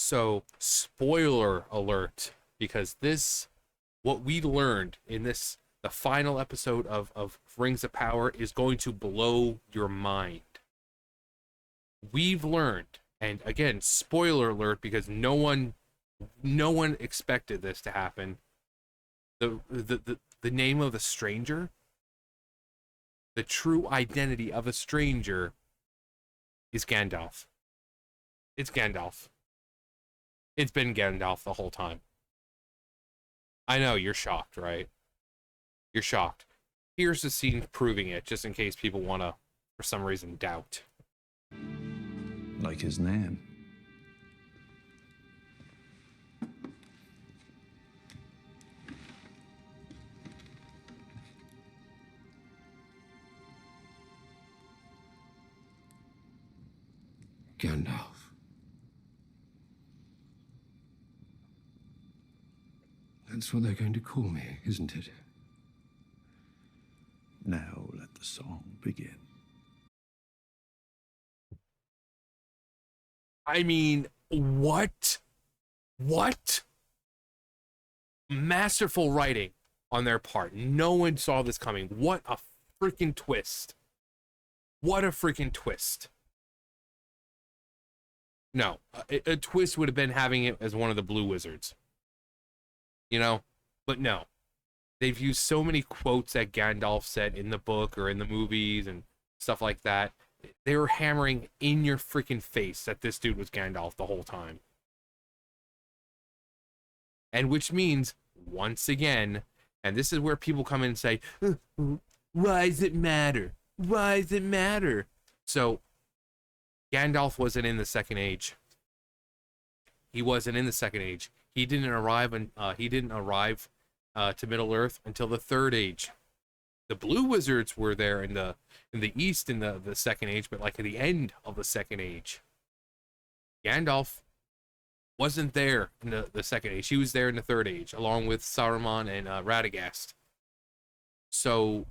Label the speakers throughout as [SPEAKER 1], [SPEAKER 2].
[SPEAKER 1] So, spoiler alert, because what we learned in the final episode of Rings of Power is going to blow your mind. We've learned, and again, spoiler alert, because no one expected this to happen. The name of the stranger, the true identity of a stranger, is Gandalf. It's Gandalf. It's been Gandalf the whole time. I know you're shocked, right? You're shocked. Here's the scene proving it, just in case people want to, for some reason, doubt.
[SPEAKER 2] Like his name.
[SPEAKER 3] Gandalf. That's what they're going to call me, isn't it?
[SPEAKER 2] Now let the song begin.
[SPEAKER 1] I mean, what? What? Masterful writing on their part. No one saw this coming. What a freaking twist. What a freaking twist. No, a twist would have been having it as one of the Blue Wizards. You know? But no. They've used so many quotes that Gandalf said in the book or in the movies and stuff like that. They were hammering in your freaking face that this dude was Gandalf the whole time. And which means, once again, and this is where people come in and say, why does it matter? Why does it matter? So, Gandalf wasn't in the Second Age. He wasn't in the Second Age. He didn't arrive to Middle Earth until the Third Age. The Blue Wizards were there in the East in the Second Age, but like at the end of the Second Age. Gandalf wasn't there in the Second Age. He was there in the Third Age, along with Saruman and Radagast. So,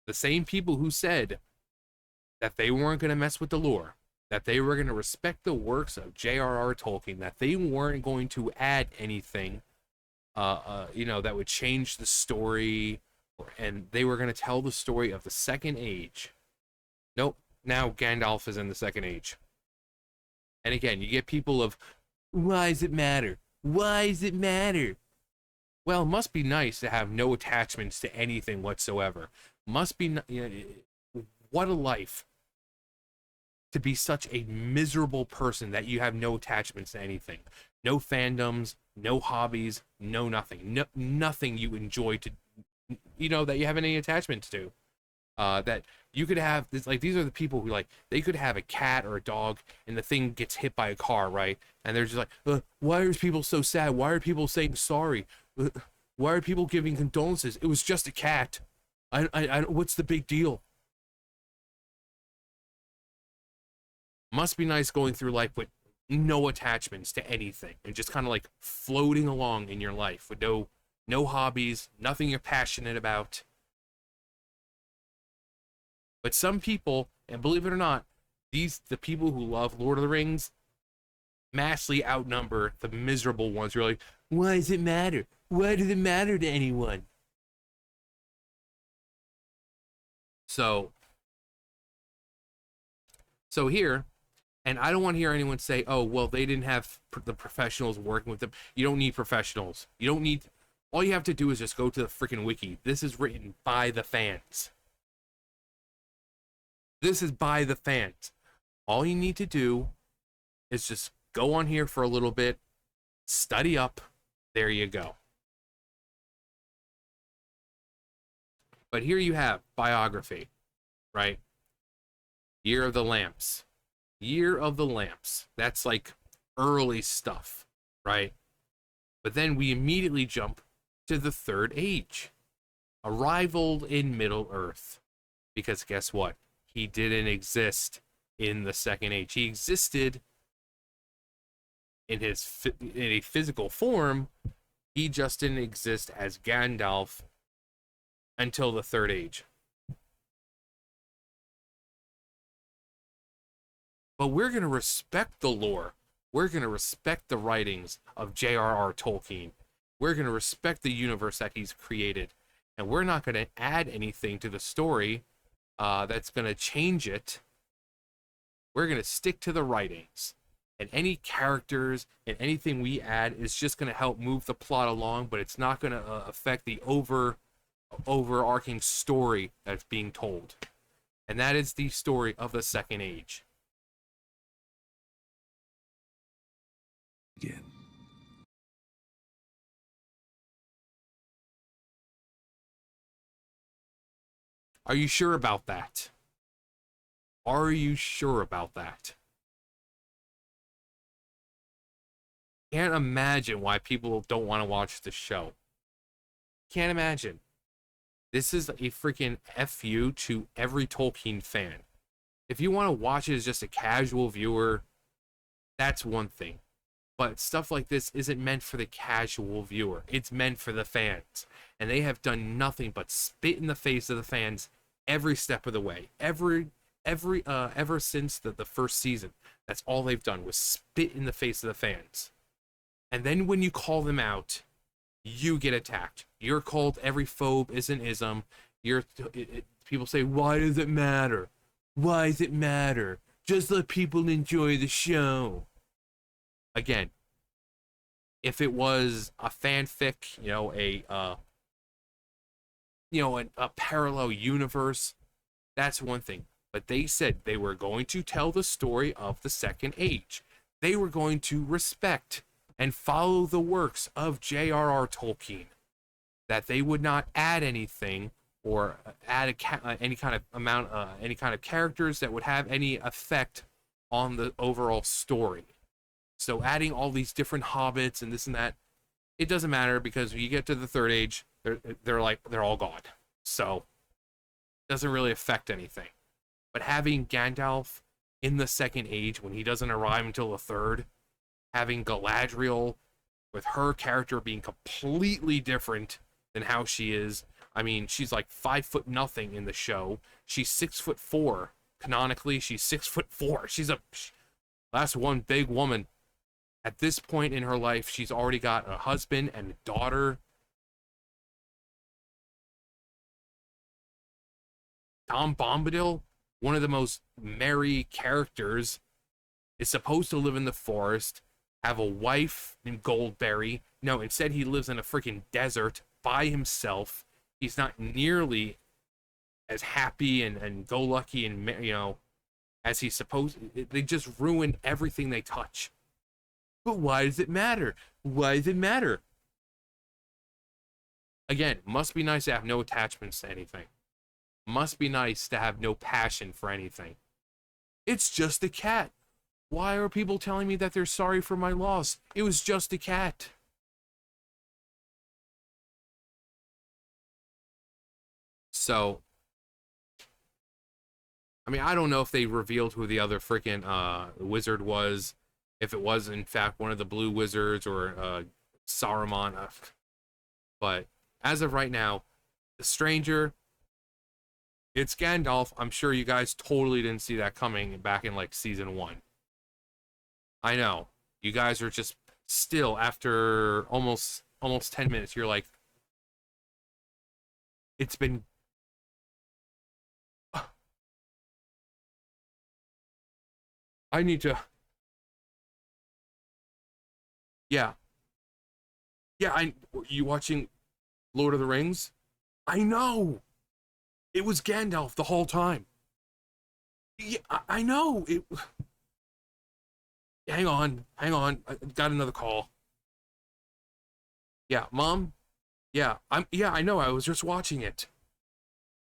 [SPEAKER 1] the same people who said that they weren't going to mess with the lore, that they were going to respect the works of J.R.R. Tolkien, that they weren't going to add anything, that would change the story, and they were going to tell the story of the Second Age. Nope, now Gandalf is in the Second Age. And again, you get people of, why does it matter? Why does it matter? Well, it must be nice to have no attachments to anything whatsoever. Must be, what a life. To be such a miserable person that you have no attachments to anything. No fandoms, no hobbies, no nothing. No, nothing you enjoy to, that you have any attachments to. That you could have this, like, these are the people who, like, they could have a cat or a dog and the thing gets hit by a car, right? And they're just like, why are people so sad? Why are people saying sorry? Why are people giving condolences? It was just a cat. I what's the big deal? Must be nice going through life with no attachments to anything and just kind of like floating along in your life with no hobbies, nothing you're passionate about. But some people, and believe it or not, the people who love Lord of the Rings massively outnumber the miserable ones who are like, why does it matter? Why does it matter to anyone? So here, and I don't want to hear anyone say, oh, well, they didn't have the professionals working with them. You don't need professionals. All you have to do is just go to the freaking wiki. This is written by the fans. This is by the fans. All you need to do is just go on here for a little bit, study up. There you go. But here you have biography, right? Year of the Lamps. Year of the Lamps. That's like early stuff, right? But then we immediately jump to the Third Age. Arrival in Middle Earth. Because guess what? He didn't exist in the Second Age. He existed in a physical form. He just didn't exist as Gandalf until the Third Age. but we're going to respect the lore. We're going to respect the writings of J.R.R. Tolkien. We're going to respect the universe that he's created. And we're not going to add anything to the story that's going to change it. We're going to stick to the writings. And any characters and anything we add is just going to help move the plot along, but it's not going to affect the overarching story that's being told. And that is the story of the Second Age.
[SPEAKER 2] Begin.
[SPEAKER 1] Are you sure about that? Are you sure about that? Can't imagine why people don't want to watch the show. Can't imagine. This is a freaking FU to every Tolkien fan. If you want to watch it as just a casual viewer, that's one thing. But stuff like this isn't meant for the casual viewer. It's meant for the fans. And they have done nothing but spit in the face of the fans every step of the way. Ever since the first season, that's all they've done was spit in the face of the fans. And then when you call them out, you get attacked. You're called every phobe is an ism. People say, why does it matter? Why does it matter? Just let people enjoy the show. Again, if it was a fanfic, a parallel universe, that's one thing. But they said they were going to tell the story of the Second Age. They were going to respect and follow the works of J.R.R. Tolkien. That they would not add anything or add any kind of characters that would have any effect on the overall story. So adding all these different hobbits and this and that, it doesn't matter because when you get to the Third Age, they're all gone. So it doesn't really affect anything. But having Gandalf in the Second Age when he doesn't arrive until the third, having Galadriel with her character being completely different than how she is. I mean, she's like 5'0" in the show. She's 6'4". Canonically, she's 6'4". That's one big woman. At this point in her life, she's already got a husband and a daughter. Tom Bombadil, one of the most merry characters, is supposed to live in the forest, have a wife named Goldberry. No, instead he lives in a freaking desert by himself. He's not nearly as happy and go-lucky and, as he's supposed. They just ruin everything they touch. But why does it matter? Why does it matter? Again, must be nice to have no attachments to anything. Must be nice to have no passion for anything. It's just a cat. Why are people telling me that they're sorry for my loss? It was just a cat. So, I mean, I don't know if they revealed who the other freaking wizard was. If it was, in fact, one of the blue wizards or Saruman. But as of right now, the stranger, it's Gandalf. I'm sure you guys totally didn't see that coming back in like season 1. I know. You guys are just still, after almost 10 minutes, you're like, it's been... I need to... Yeah. Yeah, you watching Lord of the Rings? I know! It was Gandalf the whole time. Yeah, I know! Hang on. I got another call. Yeah, Mom? Yeah, I know, I was just watching it.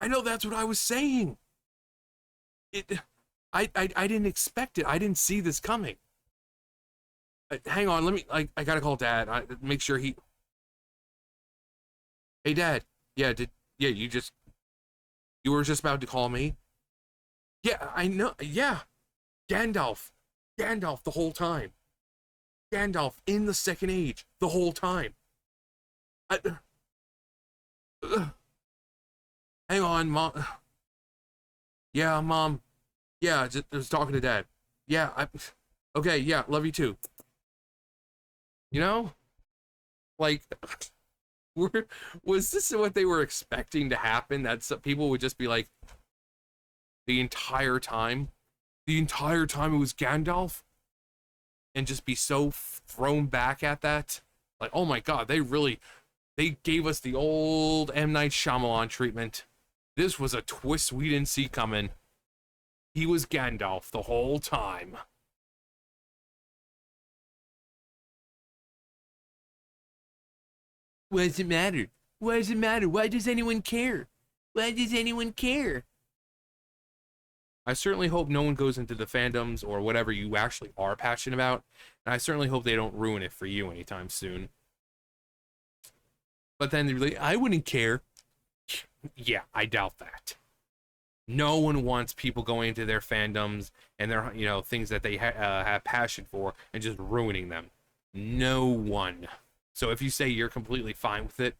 [SPEAKER 1] I know, that's what I was saying. I didn't expect it. I didn't see this coming. Hang on, let me, I gotta call Dad. Make sure he... Hey, Dad. Yeah, you were just about to call me? Yeah, I know, yeah. Gandalf the whole time. Gandalf in the Second Age the whole time. Hang on, Mom. Yeah, Mom. Yeah, I was talking to Dad. Yeah, okay, yeah, love you too. You know? Like, was this what they were expecting to happen? That people would just be like, the entire time it was Gandalf? And just be so thrown back at that? Like, oh my god, they gave us the old M. Night Shyamalan treatment. This was a twist we didn't see coming. He was Gandalf the whole time. What does it matter? Why does it matter? Why does anyone care? Why does anyone care? I certainly hope no one goes into the fandoms or whatever you actually are passionate about, and I certainly hope they don't ruin it for you anytime soon. But then they're like, I wouldn't care. Yeah, I doubt that. No one wants people going into their fandoms and their, things that they have passion for and just ruining them. No one. So if you say you're completely fine with it,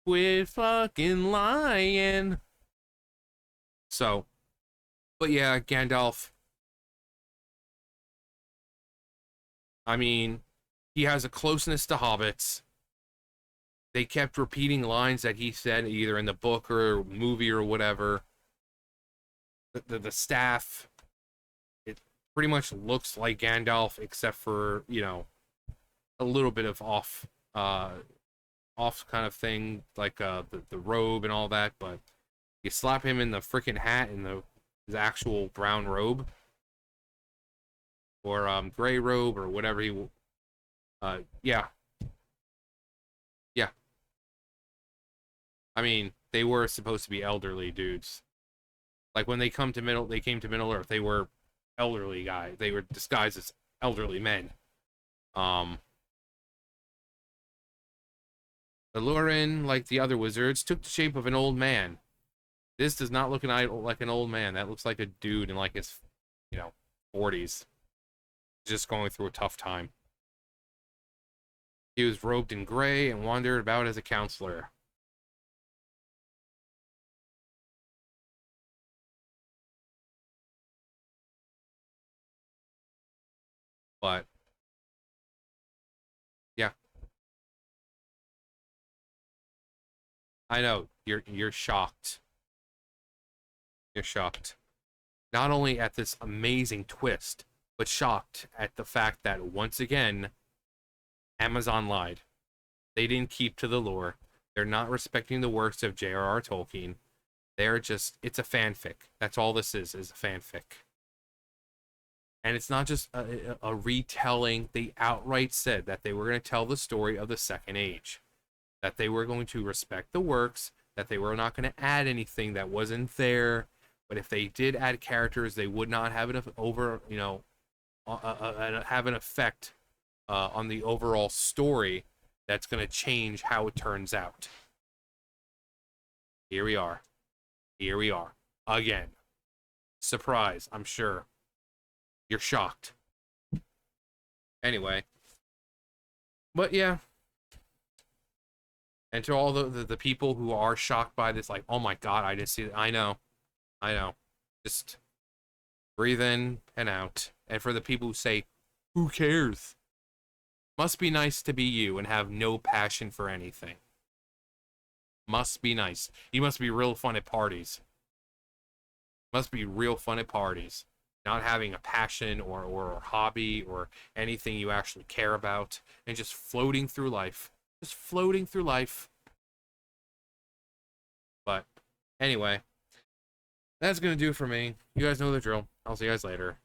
[SPEAKER 1] quit fucking lying. So, but yeah, Gandalf. I mean, he has a closeness to hobbits. They kept repeating lines that he said either in the book or movie or whatever. The staff, it pretty much looks like Gandalf except for, a little bit of off kind of thing, like the robe and all that, but you slap him in the freaking hat and his actual brown robe or gray robe or whatever yeah. I mean, they were supposed to be elderly dudes. Like when they came to Middle Earth, they were elderly guys. They were disguised as elderly men. Elurin, like the other wizards, took the shape of an old man. This does not look like an old man. That looks like a dude in like his, 40s. Just going through a tough time. He was robed in gray and wandered about as a counselor. But yeah, I know you're shocked. You're shocked, not only at this amazing twist, but shocked at the fact that once again, Amazon lied. They didn't keep to the lore. They're not respecting the works of J.R.R. Tolkien. It's a fanfic. That's all this is a fanfic. And it's not just a retelling. They outright said that they were going to tell the story of the Second Age. That they were going to respect the works. That they were not going to add anything that wasn't there. But if they did add characters, they would not have have an effect on the overall story that's going to change how it turns out. Here we are. Here we are. Again. Surprise, I'm sure. You're shocked. Anyway. But yeah. And to all the people who are shocked by this, like, oh my god, I didn't see it. I know. Just breathe in and out. And for the people who say, who cares? Must be nice to be you and have no passion for anything. Must be nice. You must be real fun at parties. Must be real fun at parties. Not having a passion or a hobby or anything you actually care about. And just floating through life. Just floating through life. But anyway. That's going to do it for me. You guys know the drill. I'll see you guys later.